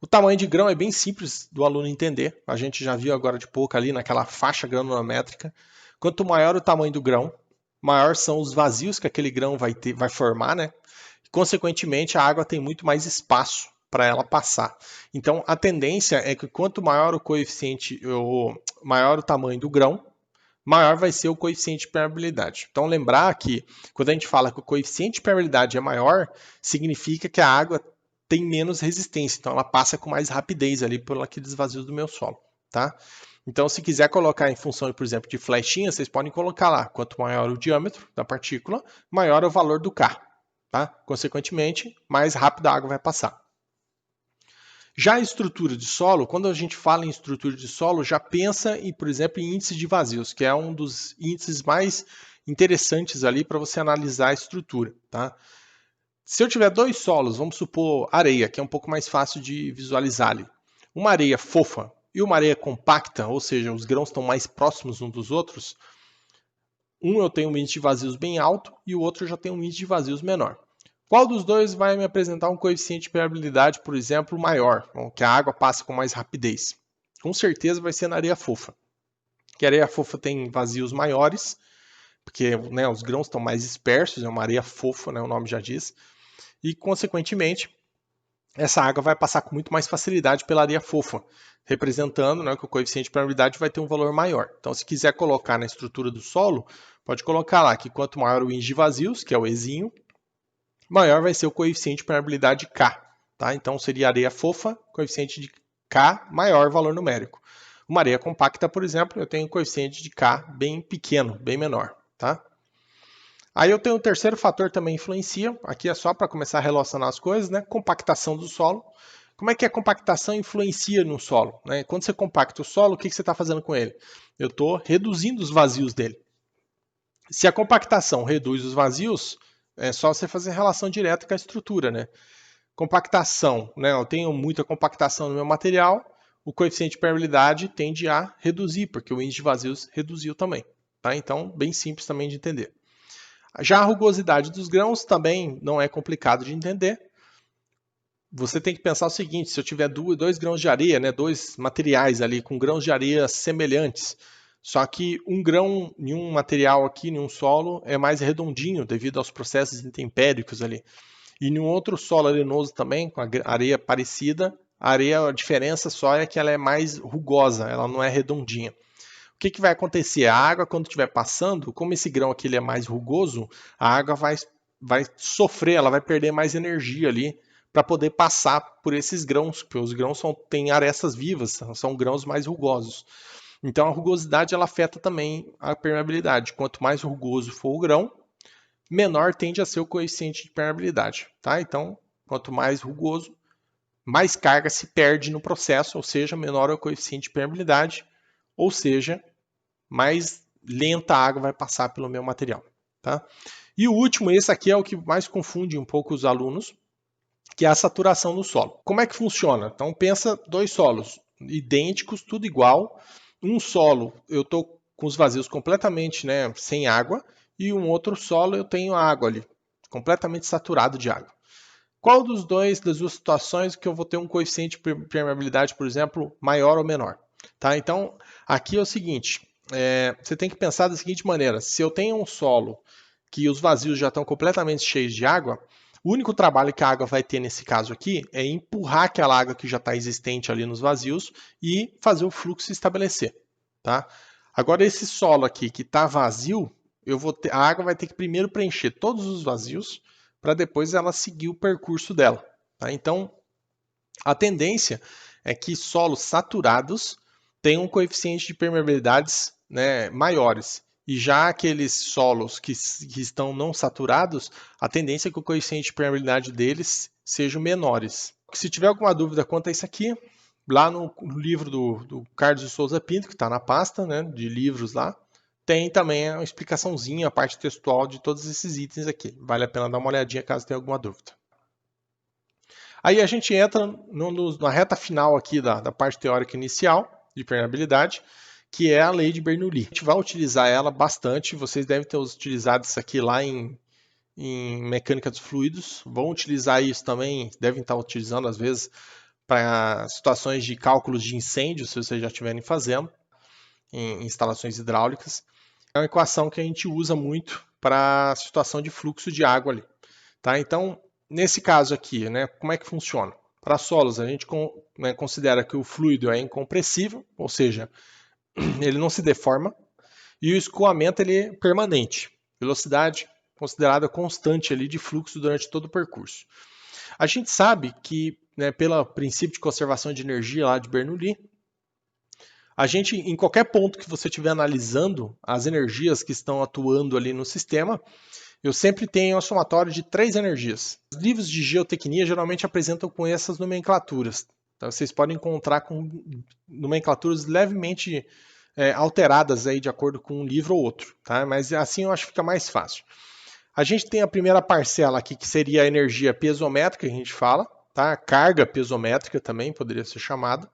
O tamanho de grão é bem simples do aluno entender. A gente já viu agora de pouco ali naquela faixa granulométrica. Quanto maior o tamanho do grão, maior são os vazios que aquele grão vai formar, né? Consequentemente, a água tem muito mais espaço para ela passar. Então a tendência é que quanto maior o coeficiente, maior o tamanho do grão, maior vai ser o coeficiente de permeabilidade. Então lembrar que quando a gente fala que o coeficiente de permeabilidade é maior, significa que a água tem menos resistência, então ela passa com mais rapidez ali por aqueles vazios do meu solo, tá? Então se quiser colocar em função, por exemplo, de flechinha, vocês podem colocar lá, quanto maior o diâmetro da partícula, maior é o valor do K, tá? Consequentemente, mais rápido a água vai passar. Já a estrutura de solo, quando a gente fala em estrutura de solo, já pensa, por exemplo, em índice de vazios, que é um dos índices mais interessantes ali para você analisar a estrutura, tá? Se eu tiver dois solos, vamos supor areia, que é um pouco mais fácil de visualizar ali. Uma areia fofa e uma areia compacta, ou seja, os grãos estão mais próximos uns dos outros, um eu tenho um índice de vazios bem alto e o outro já tem um índice de vazios menor. Qual dos dois vai me apresentar um coeficiente de permeabilidade, por exemplo, maior, que a água passa com mais rapidez? Com certeza vai ser na areia fofa. Que a areia fofa tem vazios maiores, porque né, os grãos estão mais dispersos, é uma areia fofa, né, o nome já diz, e consequentemente essa água vai passar com muito mais facilidade pela areia fofa, representando né, que o coeficiente de permeabilidade vai ter um valor maior. Então, se quiser colocar na estrutura do solo, pode colocar lá que quanto maior o índice de vazios, que é o Ezinho, maior vai ser o coeficiente de permeabilidade K. Tá? Então seria areia fofa, coeficiente de K maior valor numérico. Uma areia compacta, por exemplo, eu tenho um coeficiente de K bem pequeno, bem menor. Tá? Aí eu tenho o terceiro fator também influencia, aqui é só para começar a relacionar as coisas, né? Compactação do solo. Como é que a compactação influencia no solo? Né? Quando você compacta o solo, o que você está fazendo com ele? Eu estou reduzindo os vazios dele. Se a compactação reduz os vazios, é só você fazer relação direta com a estrutura, né? Compactação, né? Eu tenho muita compactação no meu material, o coeficiente de permeabilidade tende a reduzir, porque o índice de vazios reduziu também. Tá? Então, bem simples também de entender. Já a rugosidade dos grãos também não é complicado de entender. Você tem que pensar o seguinte: se eu tiver dois grãos de areia, né, dois materiais ali com grãos de areia semelhantes, só que um grão em um material aqui, em um solo, é mais redondinho devido aos processos intempéricos ali. E em um outro solo arenoso também, com a areia parecida, a diferença só é que ela é mais rugosa, ela não é redondinha. O que vai acontecer? A água, quando estiver passando, como esse grão aqui ele é mais rugoso, a água vai sofrer, ela vai perder mais energia ali para poder passar por esses grãos, porque os grãos têm arestas vivas, são grãos mais rugosos. Então a rugosidade ela afeta também a permeabilidade. Quanto mais rugoso for o grão, menor tende a ser o coeficiente de permeabilidade. Tá? Então, quanto mais rugoso, mais carga se perde no processo, ou seja, menor é o coeficiente de permeabilidade, ou seja, mais lenta a água vai passar pelo meu material. Tá? E o último, esse aqui é o que mais confunde um pouco os alunos, que é a saturação do solo. Como é que funciona? Então pensa dois solos idênticos, tudo igual. Um solo eu estou com os vazios completamente sem água, e um outro solo eu tenho água ali, completamente saturado de água. Qual das duas situações que eu vou ter um coeficiente de permeabilidade, por exemplo, maior ou menor? Tá? Então, aqui é o seguinte, você tem que pensar da seguinte maneira: se eu tenho um solo que os vazios já estão completamente cheios de água, o único trabalho que a água vai ter nesse caso aqui é empurrar aquela água que já está existente ali nos vazios e fazer o fluxo se estabelecer. Tá? Agora, esse solo aqui que está vazio, a água vai ter que primeiro preencher todos os vazios para depois ela seguir o percurso dela. Tá? Então, a tendência é que solos saturados tenham um coeficiente de permeabilidades maiores. E já aqueles solos que estão não saturados, a tendência é que o coeficiente de permeabilidade deles sejam menores. Se tiver alguma dúvida quanto a isso aqui, lá no livro do Carlos de Souza Pinto, que está na pasta de livros lá, tem também uma explicaçãozinha, a parte textual de todos esses itens aqui. Vale a pena dar uma olhadinha caso tenha alguma dúvida. Aí a gente entra na reta final aqui da parte teórica inicial de permeabilidade, que é a lei de Bernoulli. A gente vai utilizar ela bastante, vocês devem ter utilizado isso aqui lá em mecânica dos fluidos, vão utilizar isso também, devem estar utilizando às vezes para situações de cálculos de incêndio, se vocês já estiverem fazendo, em instalações hidráulicas. É uma equação que a gente usa muito para a situação de fluxo de água ali. Tá? Então, nesse caso aqui, como é que funciona? Para solos, a gente considera que o fluido é incompressível, ou seja, ele não se deforma, e o escoamento ele é permanente, velocidade considerada constante ali de fluxo durante todo o percurso. A gente sabe que, né, pelo princípio de conservação de energia lá de Bernoulli, a gente, em qualquer ponto que você estiver analisando as energias que estão atuando ali no sistema, eu sempre tenho um somatório de 3 energias. Os livros de geotecnia geralmente apresentam com essas nomenclaturas. Então, vocês podem encontrar com nomenclaturas levemente alteradas aí de acordo com um livro ou outro, tá? Mas assim eu acho que fica mais fácil. A gente tem a primeira parcela aqui, que seria a energia pesométrica, que a gente fala, tá? Carga pesométrica também poderia ser chamada.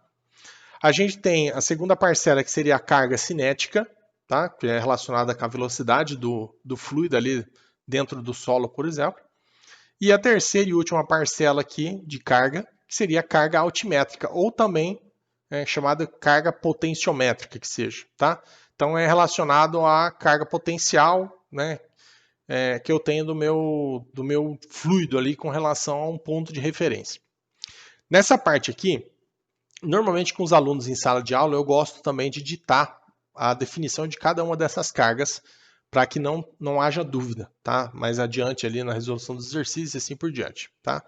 A gente tem a segunda parcela, que seria a carga cinética, tá? Que é relacionada com a velocidade do fluido ali dentro do solo, por exemplo. E a terceira e última parcela aqui de carga, que seria a carga altimétrica, ou também chamada carga potenciométrica, que seja, tá? Então é relacionado à carga potencial, né, que eu tenho do meu fluido ali com relação a um ponto de referência. Nessa parte aqui, normalmente com os alunos em sala de aula, eu gosto também de ditar a definição de cada uma dessas cargas para que não haja dúvida, tá? Mais adiante ali na resolução dos exercícios e assim por diante, tá?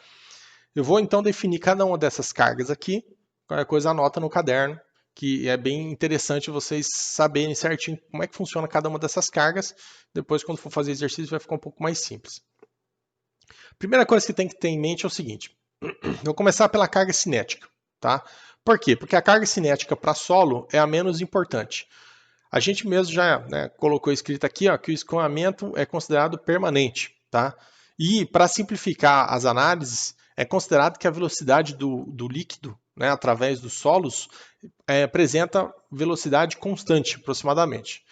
Eu vou então definir cada uma dessas cargas aqui, qualquer coisa anota no caderno, que é bem interessante vocês saberem certinho como é que funciona cada uma dessas cargas. Depois, quando for fazer exercício, vai ficar um pouco mais simples. Primeira coisa que tem que ter em mente é o seguinte: eu vou começar pela carga cinética, tá? Por quê? Porque a carga cinética para solo é a menos importante. A gente mesmo já, né, colocou escrito aqui, ó, que o escoamento é considerado permanente, tá? E para simplificar as análises, é considerado que a velocidade do líquido, né, através dos solos, apresenta velocidade constante, aproximadamente.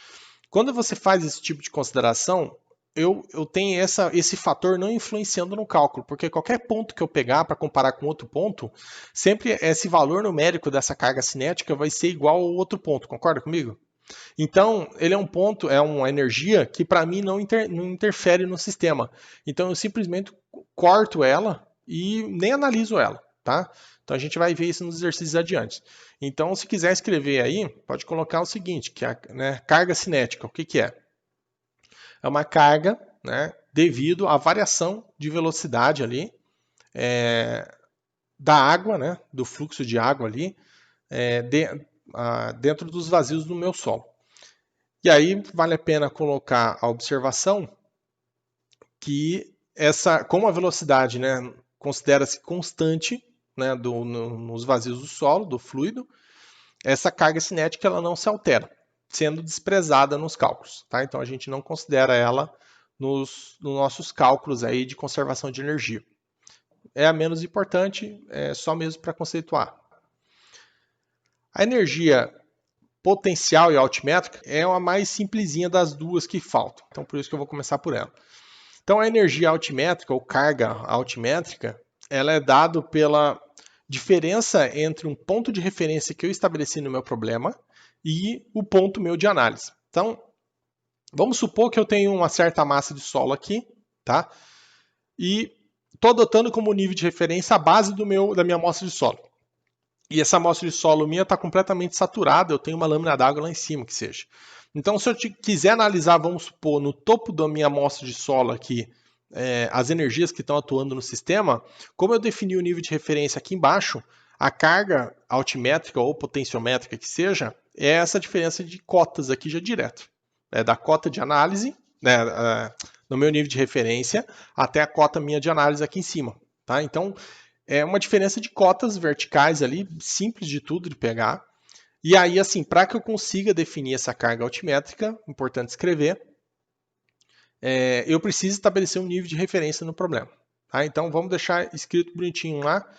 Quando você faz esse tipo de consideração, eu tenho esse fator não influenciando no cálculo, porque qualquer ponto que eu pegar para comparar com outro ponto, sempre esse valor numérico dessa carga cinética vai ser igual ao outro ponto, concorda comigo? Então, ele é um ponto, é uma energia que para mim não interfere no sistema. Então, eu simplesmente corto ela e nem analiso ela, tá? Então, a gente vai ver isso nos exercícios adiante. Então, se quiser escrever aí, pode colocar o seguinte, que é, né, carga cinética, o que, que é? É uma carga, né, devido à variação de velocidade ali da água, né, do fluxo de água ali, dentro dos vazios do meu solo. E aí vale a pena colocar a observação que como a velocidade, né, considera-se constante, né, nos vazios do solo, do fluido, essa carga cinética ela não se altera, sendo desprezada nos cálculos, tá? Então a gente não considera ela nos nossos cálculos aí de conservação de energia. É a menos importante, só mesmo para conceituar. A energia potencial e altimétrica é a mais simplesinha das duas que faltam. Então, por isso que eu vou começar por ela. Então, a energia altimétrica ou carga altimétrica, ela é dada pela diferença entre um ponto de referência que eu estabeleci no meu problema e o ponto meu de análise. Então, vamos supor que eu tenho uma certa massa de solo aqui, tá? E estou adotando como nível de referência a base da minha amostra de solo. E essa amostra de solo minha está completamente saturada, eu tenho uma lâmina d'água lá em cima, que seja. Então, se eu quiser analisar, vamos supor, no topo da minha amostra de solo aqui, as energias que estão atuando no sistema, como eu defini o nível de referência aqui embaixo, a carga altimétrica ou potenciométrica que seja, é essa diferença de cotas aqui já direto. É da cota de análise, né, no meu nível de referência, até a cota minha de análise aqui em cima. Tá? Então, é uma diferença de cotas verticais ali, simples de tudo de pegar. E aí, assim, para que eu consiga definir essa carga altimétrica, importante escrever, eu preciso estabelecer um nível de referência no problema. Tá? Então, vamos deixar escrito bonitinho lá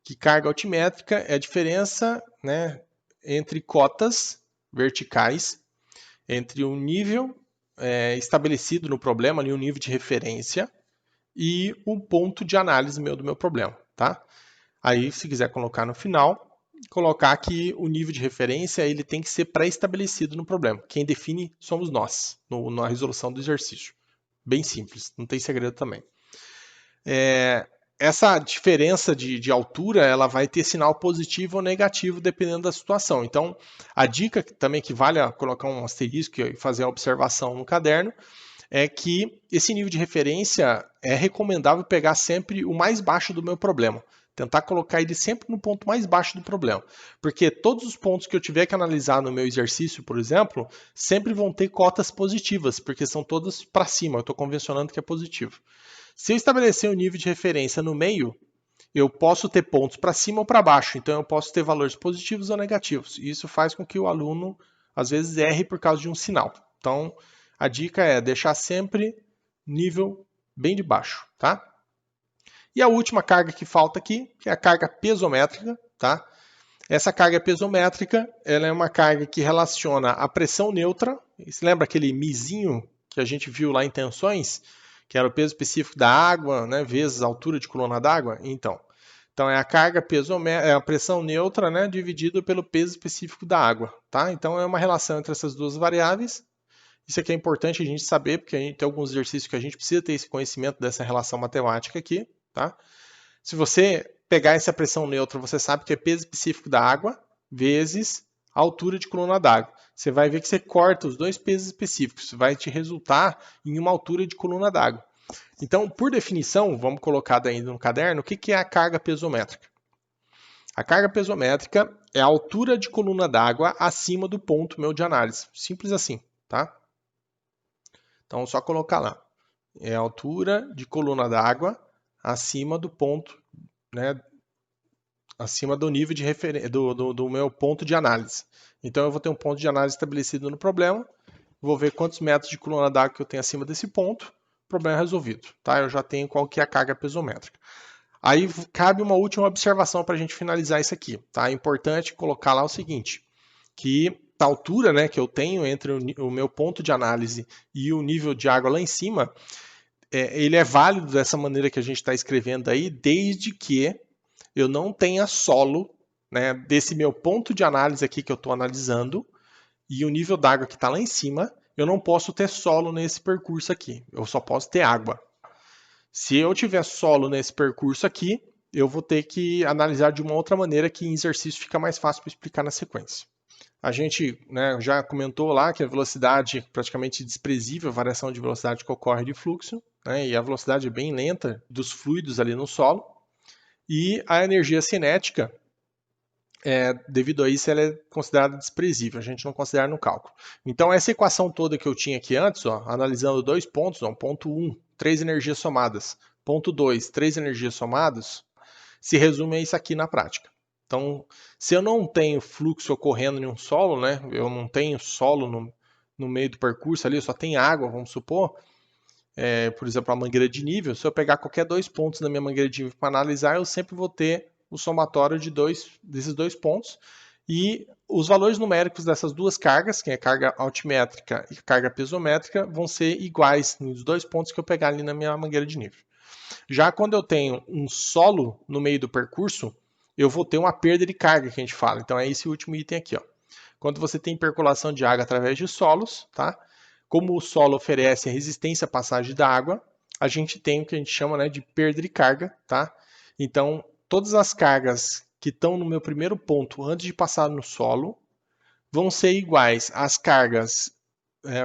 que carga altimétrica é a diferença, né, entre cotas verticais, entre um nível estabelecido no problema, ali, um nível de referência, e um ponto de análise do meu problema. Tá? Aí, se quiser colocar no final, colocar que o nível de referência ele tem que ser pré-estabelecido no problema. Quem define somos nós, na resolução do exercício. Bem simples, não tem segredo também. essa diferença de altura, ela vai ter sinal positivo ou negativo dependendo da situação. Então, a dica também que vale colocar um asterisco e fazer a observação no caderno é que esse nível de referência é recomendável pegar sempre o mais baixo do meu problema. Tentar colocar ele sempre no ponto mais baixo do problema. Porque todos os pontos que eu tiver que analisar no meu exercício, por exemplo, sempre vão ter cotas positivas, porque são todas para cima. Eu estou convencionando que é positivo. Se eu estabelecer um nível de referência no meio, eu posso ter pontos para cima ou para baixo. Então eu posso ter valores positivos ou negativos. E isso faz com que o aluno, às vezes, erre por causa de um sinal. Então, a dica é deixar sempre nível bem de baixo, tá? E a última carga que falta aqui, que é a carga pesométrica, tá? Essa carga pesométrica, ela é uma carga que relaciona a pressão neutra. Você lembra aquele mizinho que a gente viu lá em tensões, que era o peso específico da água, né, vezes a altura de coluna d'água? Então é a carga é a pressão neutra, né, dividido pelo peso específico da água, tá? Então é uma relação entre essas duas variáveis. Isso aqui é importante a gente saber, porque a gente tem alguns exercícios que a gente precisa ter esse conhecimento dessa relação matemática aqui, tá? Se você pegar essa pressão neutra, você sabe que é peso específico da água vezes a altura de coluna d'água. Você vai ver que você corta os dois pesos específicos, vai te resultar em uma altura de coluna d'água. Então, por definição, vamos colocar ainda no caderno, o que é a carga pesométrica? A carga pesométrica é a altura de coluna d'água acima do ponto meu de análise. Simples assim, tá? Então, só colocar lá. É a altura de coluna d'água acima do ponto, né, acima do nível de referência do meu ponto de análise. Então eu vou ter um ponto de análise estabelecido no problema, vou ver quantos metros de coluna d'água que eu tenho acima desse ponto, problema resolvido, tá? Eu já tenho qual que é a carga pesométrica. Aí cabe uma última observação para a gente finalizar isso aqui, tá? É importante colocar lá o seguinte, que a altura, né, que eu tenho entre o meu ponto de análise e o nível de água lá em cima, ele é válido dessa maneira que a gente está escrevendo aí, desde que eu não tenha solo, né, desse meu ponto de análise aqui que eu estou analisando e o nível d'água que está lá em cima, eu não posso ter solo nesse percurso aqui, eu só posso ter água. Se eu tiver solo nesse percurso aqui, eu vou ter que analisar de uma outra maneira que em exercício fica mais fácil para explicar na sequência. A gente, né, já comentou lá que a velocidade é praticamente desprezível, a variação de velocidade que ocorre de fluxo, né, e a velocidade é bem lenta dos fluidos ali no solo. E a energia cinética, devido a isso, ela é considerada desprezível, a gente não considera no cálculo. Então, essa equação toda que eu tinha aqui antes, ó, analisando dois pontos, ó, ponto 1, 3 energias somadas, ponto 2, 3 energias somadas, se resume a isso aqui na prática. Então, se eu não tenho fluxo ocorrendo em um solo, né, eu não tenho solo no meio do percurso ali, eu só tenho água, vamos supor, por exemplo, a mangueira de nível, se eu pegar qualquer dois pontos na minha mangueira de nível para analisar, eu sempre vou ter o somatório desses dois pontos e os valores numéricos dessas duas cargas, que é a carga altimétrica e a carga pesométrica, vão ser iguais nos dois pontos que eu pegar ali na minha mangueira de nível. Já quando eu tenho um solo no meio do percurso, eu vou ter uma perda de carga que a gente fala. Então é esse último item aqui, ó. Quando você tem percolação de água através de solos, tá? Como o solo oferece a resistência à passagem da água, a gente tem o que a gente chama, né, de perda de carga, tá? Então, todas as cargas que estão no meu primeiro ponto antes de passar no solo vão ser iguais às cargas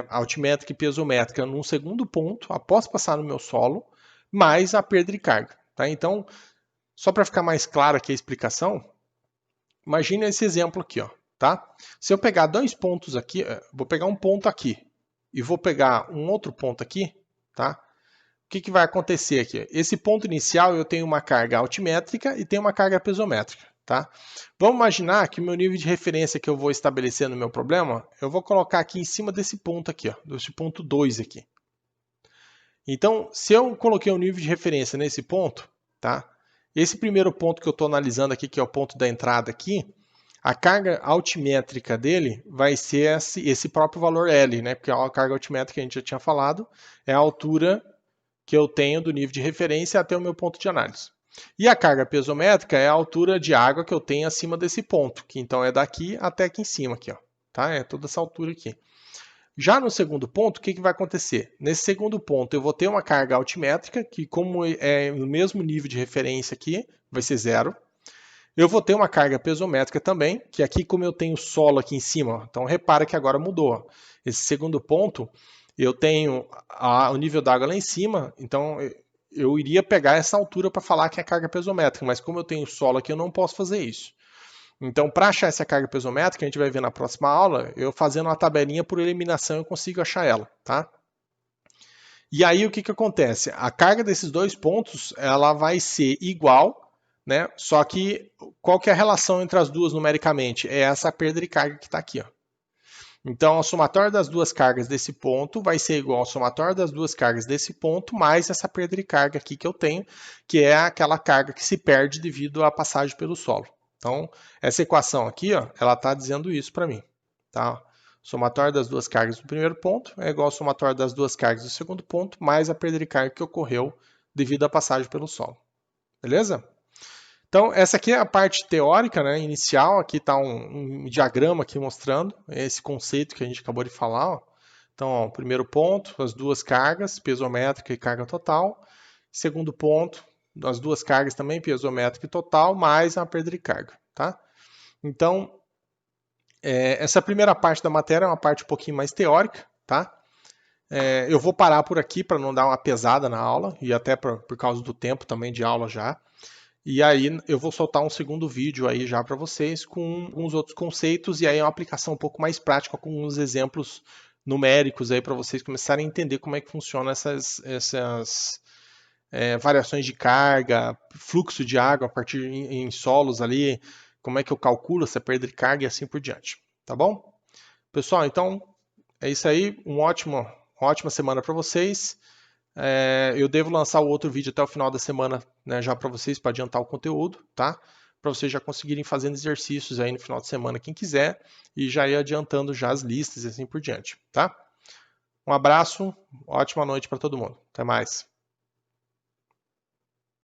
altimétrica e pesométrica num segundo ponto, após passar no meu solo, mais a perda de carga, tá? Então, só para ficar mais clara aqui a explicação, imagine esse exemplo aqui, ó, tá? Se eu pegar dois pontos aqui, vou pegar um ponto aqui, e vou pegar um outro ponto aqui, tá? O que vai acontecer aqui? Esse ponto inicial eu tenho uma carga altimétrica e tenho uma carga pesométrica, tá? Vamos imaginar que o meu nível de referência que eu vou estabelecer no meu problema, eu vou colocar aqui em cima desse ponto aqui, ó, desse ponto 2 aqui. Então, se eu coloquei um nível de referência nesse ponto, tá? Esse primeiro ponto que eu estou analisando aqui, que é o ponto da entrada aqui, a carga altimétrica dele vai ser esse próprio valor L, né? Porque a carga altimétrica que a gente já tinha falado é a altura que eu tenho do nível de referência até o meu ponto de análise. E a carga pesométrica é a altura de água que eu tenho acima desse ponto, que então é daqui até aqui em cima, aqui, ó, tá? É toda essa altura aqui. Já no segundo ponto, o que vai acontecer? Nesse segundo ponto, eu vou ter uma carga altimétrica, que como é no mesmo nível de referência aqui, vai ser 0. Eu vou ter uma carga pesométrica também, que aqui como eu tenho solo aqui em cima, então repara que agora mudou. Esse segundo ponto, eu tenho o nível d'água lá em cima, então eu iria pegar essa altura para falar que é carga pesométrica, mas como eu tenho solo aqui, eu não posso fazer isso. Então, para achar essa carga pesométrica, a gente vai ver na próxima aula, eu fazendo uma tabelinha por eliminação eu consigo achar ela, tá? E aí o que acontece? A carga desses dois pontos, ela vai ser igual, né? Só que qual que é a relação entre as duas numericamente? É essa perda de carga que está aqui, ó. Então, a somatória das duas cargas desse ponto vai ser igual ao somatório das duas cargas desse ponto, mais essa perda de carga aqui que eu tenho, que é aquela carga que se perde devido à passagem pelo solo. Então, essa equação aqui, ó, ela está dizendo isso para mim. Tá? Somatório das duas cargas do primeiro ponto é igual ao somatório das duas cargas do segundo ponto, mais a perda de carga que ocorreu devido à passagem pelo solo. Beleza? Então, essa aqui é a parte teórica, né, inicial. Aqui está um diagrama aqui mostrando esse conceito que a gente acabou de falar. Ó. Então, ó, primeiro ponto, as duas cargas, pesométrica e carga total. Segundo ponto, as duas cargas também, pesométrica e total, mais a perda de carga. Tá? Então, essa primeira parte da matéria é uma parte um pouquinho mais teórica. Tá? Eu vou parar por aqui para não dar uma pesada na aula, e até por causa do tempo também de aula já. E aí eu vou soltar um segundo vídeo aí já para vocês com alguns outros conceitos e aí uma aplicação um pouco mais prática com uns exemplos numéricos aí para vocês começarem a entender como é que funciona essas variações de carga, fluxo de água a partir em solos ali, como é que eu calculo essa perda de carga e assim por diante. Tá bom? Pessoal, então é isso aí. Uma ótima semana para vocês. Eu devo lançar o outro vídeo até o final da semana, né, já para vocês, para adiantar o conteúdo, tá? Para vocês já conseguirem fazendo exercícios aí no final de semana, quem quiser, e já ir adiantando já as listas e assim por diante, tá? Um abraço, ótima noite para todo mundo. Até mais.